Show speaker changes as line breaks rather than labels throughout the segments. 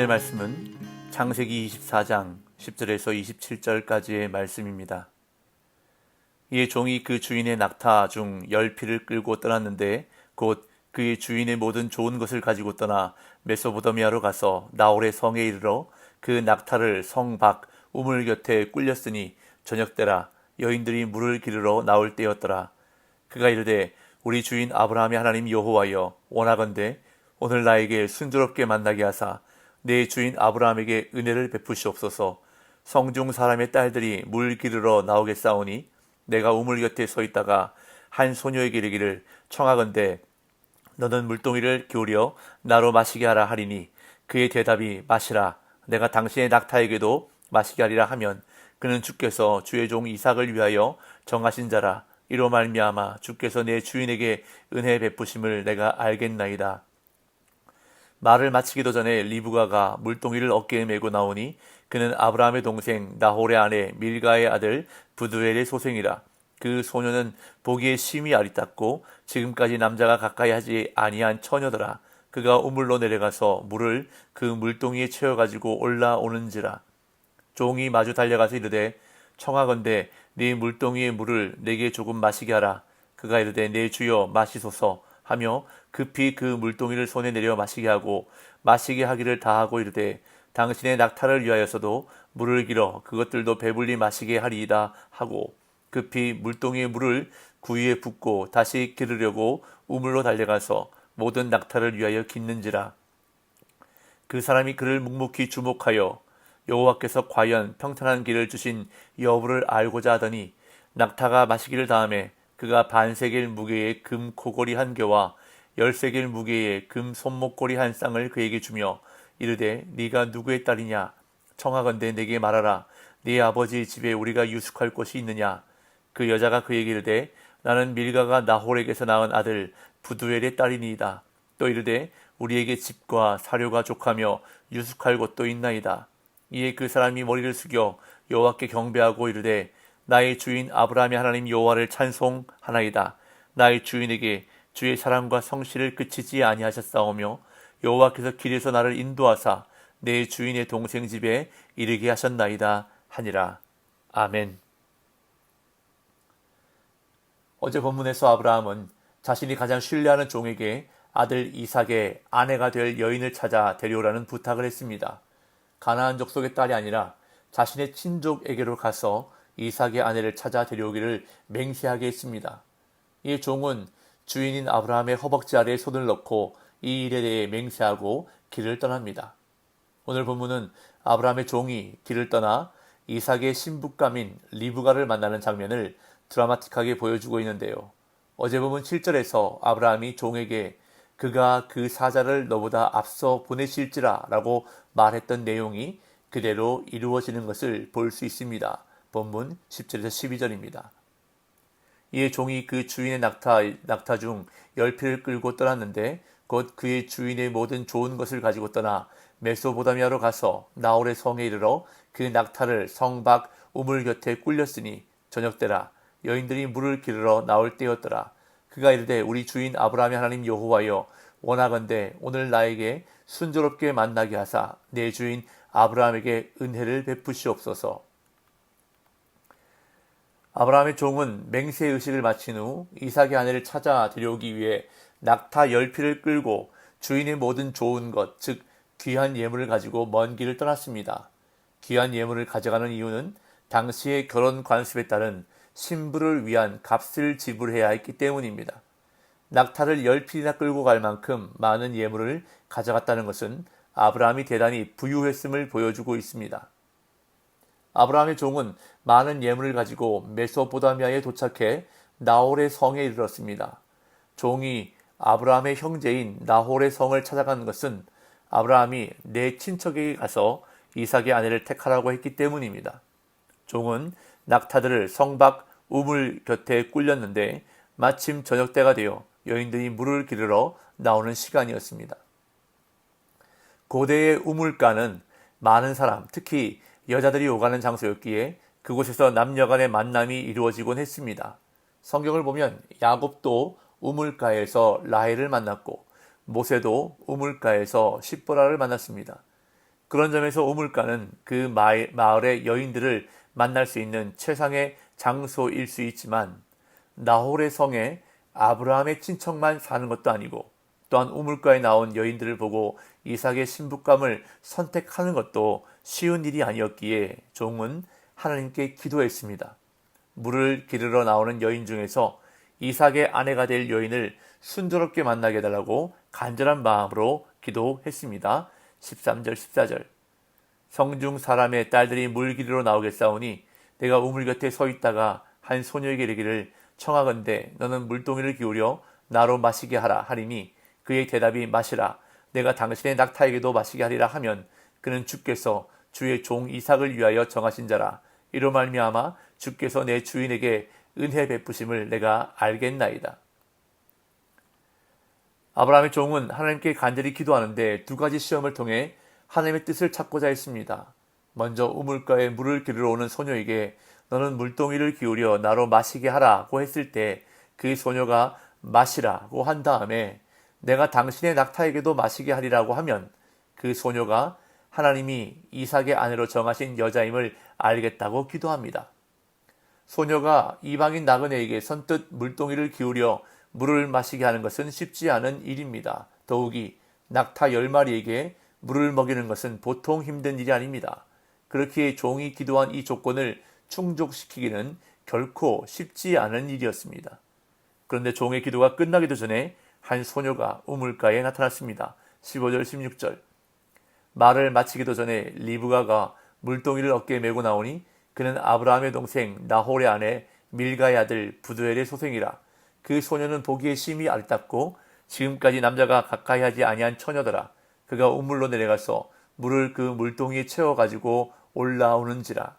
오늘의 말씀은 창세기 24장 10절에서 27절까지의 말씀입니다. 이에 종이 그 주인의 낙타 중 10피를 끌고 떠났는데 곧 그의 주인의 모든 좋은 것을 가지고 떠나 메소포타미아로 가서 나홀의 성에 이르러 그 낙타를 성 밖 우물 곁에 꿀렸으니 저녁때라 여인들이 물을 기르러 나올 때였더라. 그가 이르되 우리 주인 아브라함의 하나님 여호와여 원하건대 오늘 나에게 순조롭게 만나게 하사 내 주인 아브라함에게 은혜를 베푸시옵소서. 성중 사람의 딸들이 물 기르러 나오겠사오니 내가 우물 곁에 서 있다가 한 소녀에게 이르기를 청하건대 너는 물동이를 기울여 나로 마시게 하라 하리니 그의 대답이 마시라 내가 당신의 낙타에게도 마시게 하리라 하면 그는 주께서 주의 종 이삭을 위하여 정하신 자라. 이로 말미암아 주께서 내 주인에게 은혜 베푸심을 내가 알겠나이다. 말을 마치기도 전에 리브가가 물동이를 어깨에 메고 나오니 그는 아브라함의 동생 나홀의 아내 밀가의 아들 부두엘의 소생이라. 그 소녀는 보기에 심히 아리따고 지금까지 남자가 가까이 하지 아니한 처녀더라. 그가 우물로 내려가서 물을 그 물동이에 채워가지고 올라오는지라. 종이 마주 달려가서 이르되 청하건대 네 물동이의 물을 내게 조금 마시게 하라. 그가 이르되 내 주여 마시소서 하며 급히 그 물동이를 손에 내려 마시게 하고 마시게 하기를 다하고 이르되 당신의 낙타를 위하여서도 물을 길어 그것들도 배불리 마시게 하리이다 하고 급히 물동이의 물을 구유에 붓고 다시 기르려고 우물로 달려가서 모든 낙타를 위하여 깃는지라. 그 사람이 그를 묵묵히 주목하여 여호와께서 과연 평탄한 길을 주신 여부를 알고자 하더니 낙타가 마시기를 다하매 그가 반세겔 무게의 금 코골이 한 개와 10세겔 무게의 금 손목고리 한 쌍을 그에게 주며 이르되 네가 누구의 딸이냐 청하건대 내게 말하라. 네 아버지의 집에 우리가 유숙할 곳이 있느냐. 그 여자가 그에게 이르되 나는 밀가가 나홀에게서 낳은 아들 부두엘의 딸이니이다. 또 이르되 우리에게 집과 사료가 족하며 유숙할 곳도 있나이다. 이에 그 사람이 머리를 숙여 여호와께 경배하고 이르되 나의 주인 아브라함의 하나님 여호와를 찬송하나이다. 나의 주인에게 주의 사랑과 성실을 그치지 아니하셨사오며 여호와께서 길에서 나를 인도하사 내 주인의 동생 집에 이르게 하셨나이다 하니라. 아멘. 어제 본문에서 아브라함은 자신이 가장 신뢰하는 종에게 아들 이삭의 아내가 될 여인을 찾아 데려오라는 부탁을 했습니다. 가나안 족속의 딸이 아니라 자신의 친족에게로 가서 이삭의 아내를 찾아 데려오기를 맹세하게 했습니다. 이 종은 주인인 아브라함의 허벅지 아래에 손을 넣고 이 일에 대해 맹세하고 길을 떠납니다. 오늘 본문은 아브라함의 종이 길을 떠나 이삭의 신부감인 리브가를 만나는 장면을 드라마틱하게 보여주고 있는데요. 어제 본문 7절에서 아브라함이 종에게 그가 그 사자를 너보다 앞서 보내실지라 라고 말했던 내용이 그대로 이루어지는 것을 볼 수 있습니다. 본문 10절에서 12절입니다. 이에 종이 그 주인의 낙타 중 10피를 끌고 떠났는데 곧 그의 주인의 모든 좋은 것을 가지고 떠나 메소포타미아로 가서 나홀의 성에 이르러 그 낙타를 성 밖 우물 곁에 꿀렸으니 저녁때라 여인들이 물을 기르러 나올 때였더라. 그가 이르되 우리 주인 아브라함의 하나님 여호와여 원하건대 오늘 나에게 순조롭게 만나게 하사 내 주인 아브라함에게 은혜를 베푸시옵소서. 아브라함의 종은 맹세의식을 마친 후 이삭의 아내를 찾아 데려오기 위해 낙타 10피를 끌고 주인의 모든 좋은 것, 즉 귀한 예물을 가지고 먼 길을 떠났습니다. 귀한 예물을 가져가는 이유는 당시의 결혼 관습에 따른 신부를 위한 값을 지불해야 했기 때문입니다. 낙타를 10필이나 끌고 갈 만큼 많은 예물을 가져갔다는 것은 아브라함이 대단히 부유했음을 보여주고 있습니다. 아브라함의 종은 많은 예물을 가지고 메소포타미아에 도착해 나홀의 성에 이르렀습니다. 종이 아브라함의 형제인 나홀의 성을 찾아간 것은 아브라함이 내 친척에게 가서 이삭의 아내를 택하라고 했기 때문입니다. 종은 낙타들을 성 밖 우물 곁에 꿀렸는데 마침 저녁때가 되어 여인들이 물을 기르러 나오는 시간이었습니다. 고대의 우물가는 많은 사람, 특히 여자들이 오가는 장소였기에 그곳에서 남녀 간의 만남이 이루어지곤 했습니다. 성경을 보면 야곱도 우물가에서 라헬을 만났고 모세도 우물가에서 십보라를 만났습니다. 그런 점에서 우물가는 그 마을의 여인들을 만날 수 있는 최상의 장소일 수 있지만 나홀의 성에 아브라함의 친척만 사는 것도 아니고 또한 우물가에 나온 여인들을 보고 이삭의 신부감을 선택하는 것도 쉬운 일이 아니었기에 종은 하나님께 기도했습니다. 물을 기르러 나오는 여인 중에서 이삭의 아내가 될 여인을 순조롭게 만나게 해달라고 간절한 마음으로 기도했습니다. 13절 14절 성중 사람의 딸들이 물 기르러 나오겠사오니 내가 우물 곁에 서 있다가 한 소녀에게 이르기를 청하건대 너는 물동이를 기울여 나로 마시게 하라 하리니 그의 대답이 마시라 내가 당신의 낙타에게도 마시게 하리라 하면 그는 주께서 주의 종 이삭을 위하여 정하신 자라 이로 말미암아 주께서 내 주인에게 은혜 베푸심을 내가 알겠나이다. 아브라함의 종은 하나님께 간절히 기도하는데 두 가지 시험을 통해 하나님의 뜻을 찾고자 했습니다. 먼저 우물가에 물을 기르러 오는 소녀에게 너는 물동이를 기울여 나로 마시게 하라고 했을 때 그 소녀가 마시라고 한 다음에 내가 당신의 낙타에게도 마시게 하리라고 하면 그 소녀가 하나님이 이삭의 아내로 정하신 여자임을 알겠다고 기도합니다. 소녀가 이방인 나그네에게 선뜻 물동이를 기울여 물을 마시게 하는 것은 쉽지 않은 일입니다. 더욱이 낙타 10마리에게 물을 먹이는 것은 보통 힘든 일이 아닙니다. 그렇기에 종이 기도한 이 조건을 충족시키기는 결코 쉽지 않은 일이었습니다. 그런데 종의 기도가 끝나기도 전에 한 소녀가 우물가에 나타났습니다. 15절 16절 말을 마치기도 전에 리브가가 물동이를 어깨에 메고 나오니 그는 아브라함의 동생 나홀의 아내 밀가의 아들 부두엘의 소생이라. 그 소녀는 보기에 심히 아름답고 지금까지 남자가 가까이 하지 아니한 처녀더라. 그가 우물로 내려가서 물을 그 물동이에 채워가지고 올라오는지라.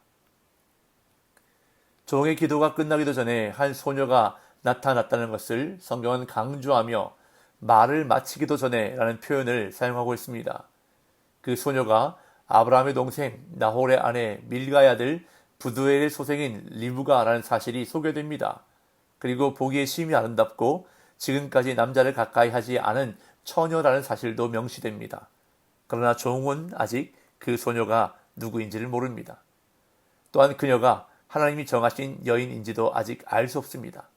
종의 기도가 끝나기도 전에 한 소녀가 나타났다는 것을 성경은 강조하며 말을 마치기도 전에 라는 표현을 사용하고 있습니다. 그 소녀가 아브라함의 동생 나홀의 아내 밀가의 아들 부두엘의 소생인 리브가라는 사실이 소개됩니다. 그리고 보기에 심히 아름답고 지금까지 남자를 가까이 하지 않은 처녀라는 사실도 명시됩니다. 그러나 종은 아직 그 소녀가 누구인지를 모릅니다. 또한 그녀가 하나님이 정하신 여인인지도 아직 알 수 없습니다.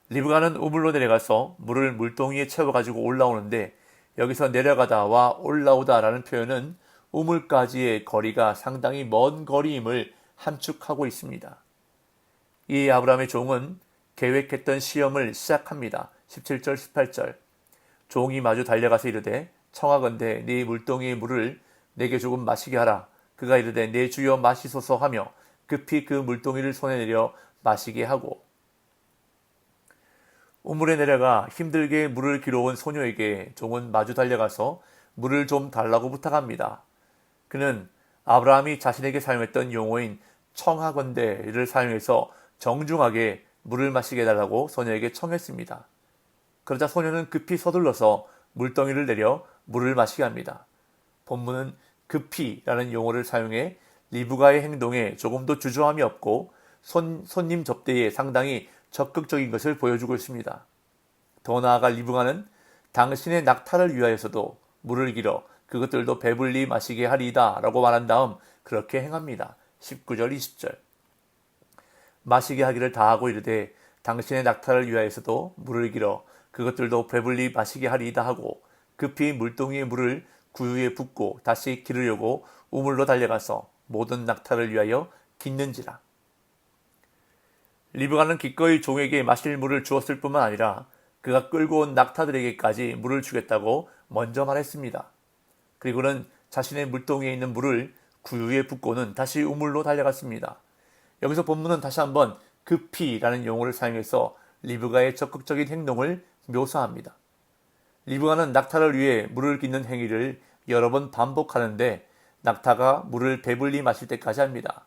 리브가는 우물로 내려가서 물을 물동이에 채워가지고 올라오는데 여기서 내려가다와 올라오다라는 표현은 우물까지의 거리가 상당히 먼 거리임을 함축하고 있습니다. 이 아브라함의 종은 계획했던 시험을 시작합니다. 17절 18절 종이 마주 달려가서 이르되 청하건대 네 물동이의 물을 내게 조금 마시게 하라. 그가 이르되 내 주여 마시소서 하며 급히 그 물동이를 손에 내려 마시게 하고 우물에 내려가 힘들게 물을 길어온 소녀에게 종은 마주 달려가서 물을 좀 달라고 부탁합니다. 그는 아브라함이 자신에게 사용했던 용어인 청하건대를 사용해서 정중하게 물을 마시게 해달라고 소녀에게 청했습니다. 그러자 소녀는 급히 서둘러서 물동이를 내려 물을 마시게 합니다. 본문은 급히라는 용어를 사용해 리브가의 행동에 조금도 주저함이 없고 손님 접대에 상당히 적극적인 것을 보여주고 있습니다. 더 나아가 리브가는 당신의 낙타를 위하여서도 물을 길어 그것들도 배불리 마시게 하리이다 라고 말한 다음 그렇게 행합니다. 19절 20절 마시게 하기를 다하고 이르되 당신의 낙타를 위하여서도 물을 길어 그것들도 배불리 마시게 하리이다 하고 급히 물동이의 물을 구유에 붓고 다시 기르려고 우물로 달려가서 모든 낙타를 위하여 깃는지라. 리브가는 기꺼이 종에게 마실 물을 주었을 뿐만 아니라 그가 끌고 온 낙타들에게까지 물을 주겠다고 먼저 말했습니다. 그리고는 자신의 물동이에 있는 물을 구유에 붓고는 다시 우물로 달려갔습니다. 여기서 본문은 다시 한번 급히라는 용어를 사용해서 리브가의 적극적인 행동을 묘사합니다. 리브가는 낙타를 위해 물을 깃는 행위를 여러 번 반복하는데 낙타가 물을 배불리 마실 때까지 합니다.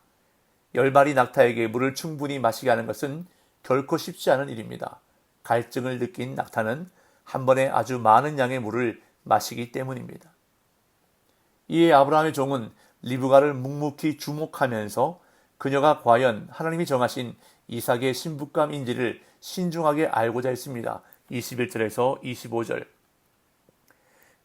10마리 낙타에게 물을 충분히 마시게 하는 것은 결코 쉽지 않은 일입니다. 갈증을 느낀 낙타는 한 번에 아주 많은 양의 물을 마시기 때문입니다. 이에 아브라함의 종은 리브가를 묵묵히 주목하면서 그녀가 과연 하나님이 정하신 이삭의 신부감인지를 신중하게 알고자 했습니다. 21절에서 25절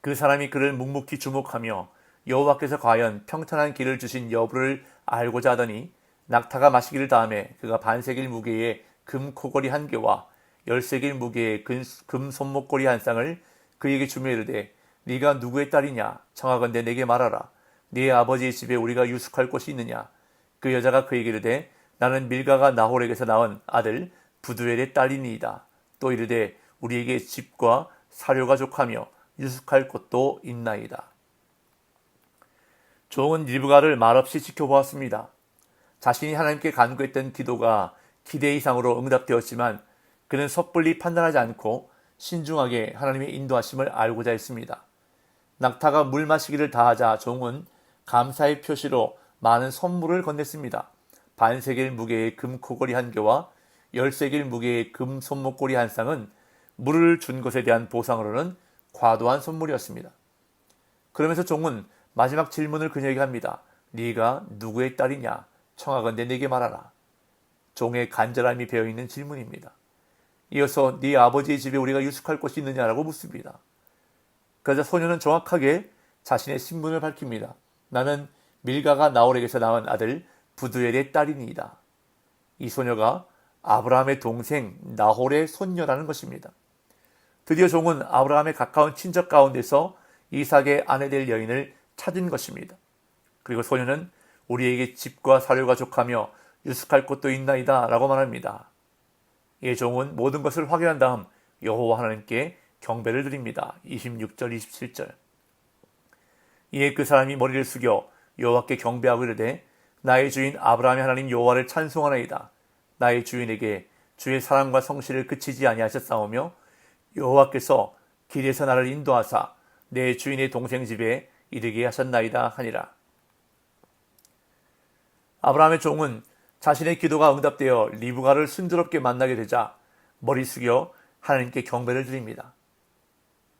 그 사람이 그를 묵묵히 주목하며 여호와께서 과연 평탄한 길을 주신 여부를 알고자 하더니 낙타가 마시기를 다음에 그가 반세겔 무게의 금 코걸이 한 개와 10세겔 무게의 금 손목걸이 한 쌍을 그에게 주며 이르되 네가 누구의 딸이냐 청하건대 내게 말하라. 네 아버지의 집에 우리가 유숙할 곳이 있느냐. 그 여자가 그에게 이르되 나는 밀가가 나홀에게서 낳은 아들 부두엘의 딸이니이다. 또 이르되 우리에게 집과 사료가 족하며 유숙할 곳도 있나이다. 종은 리브가를 말없이 지켜보았습니다. 자신이 하나님께 간구했던 기도가 기대 이상으로 응답되었지만 그는 섣불리 판단하지 않고 신중하게 하나님의 인도하심을 알고자 했습니다. 낙타가 물 마시기를 다하자 종은 감사의 표시로 많은 선물을 건넸습니다. 반세겔 무게의 금 코걸이 한 개와 10세겔 무게의 금 손목걸이 한 쌍은 물을 준 것에 대한 보상으로는 과도한 선물이었습니다. 그러면서 종은 마지막 질문을 그녀에게 합니다. 네가 누구의 딸이냐? 청하건대 내게 말하라. 종의 간절함이 배어있는 질문입니다. 이어서 네 아버지의 집에 우리가 유숙할 곳이 있느냐라고 묻습니다. 그러자 소녀는 정확하게 자신의 신분을 밝힙니다. 나는 밀가가 나홀에게서 낳은 아들 부두엘의 딸이니이다. 이 소녀가 아브라함의 동생 나홀의 손녀라는 것입니다. 드디어 종은 아브라함의 가까운 친척 가운데서 이삭의 아내 될 여인을 찾은 것입니다. 그리고 소녀는 우리에게 집과 사료가 족하며 유숙할 곳도 있나이다 라고 말합니다. 이 종은 모든 것을 확인한 다음 여호와 하나님께 경배를 드립니다. 26절 27절. 이에 그 사람이 머리를 숙여 여호와께 경배하고 이르되 나의 주인 아브라함의 하나님 여호와를 찬송하나이다. 나의 주인에게 주의 사랑과 성실을 그치지 아니하셨사오며 여호와께서 길에서 나를 인도하사 내 주인의 동생 집에 이르게 하셨나이다 하니라. 아브라함의 종은 자신의 기도가 응답되어 리브가를 순조롭게 만나게 되자 머리 숙여 하나님께 경배를 드립니다.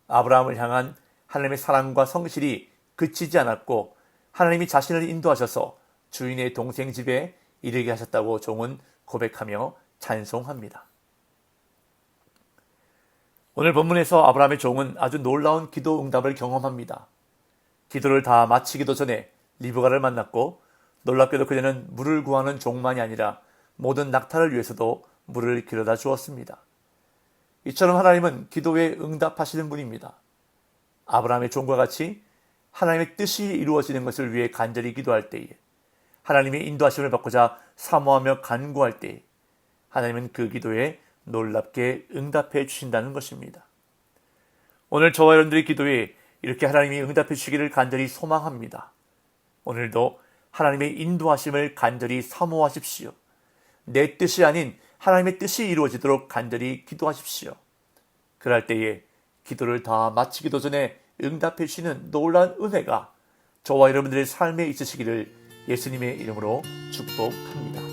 아브라함을 향한 하나님의 사랑과 성실이 그치지 않았고 하나님이 자신을 인도하셔서 주인의 동생 집에 이르게 하셨다고 종은 고백하며 찬송합니다. 오늘 본문에서 아브라함의 종은 아주 놀라운 기도 응답을 경험합니다. 기도를 다 마치기도 전에 리브가를 만났고 놀랍게도 그녀는 물을 구하는 종만이 아니라 모든 낙타를 위해서도 물을 길어다 주었습니다. 이처럼 하나님은 기도에 응답하시는 분입니다. 아브라함의 종과 같이 하나님의 뜻이 이루어지는 것을 위해 간절히 기도할 때에, 하나님의 인도하심을 받고자 사모하며 간구할 때에 하나님은 그 기도에 놀랍게 응답해 주신다는 것입니다. 오늘 저와 여러분들의 기도에 이렇게 하나님이 응답해 주시기를 간절히 소망합니다. 오늘도 하나님의 인도하심을 간절히 사모하십시오. 내 뜻이 아닌 하나님의 뜻이 이루어지도록 간절히 기도하십시오. 그럴 때에 기도를 다 마치기도 전에 응답해 주시는 놀라운 은혜가 저와 여러분들의 삶에 있으시기를 예수님의 이름으로 축복합니다.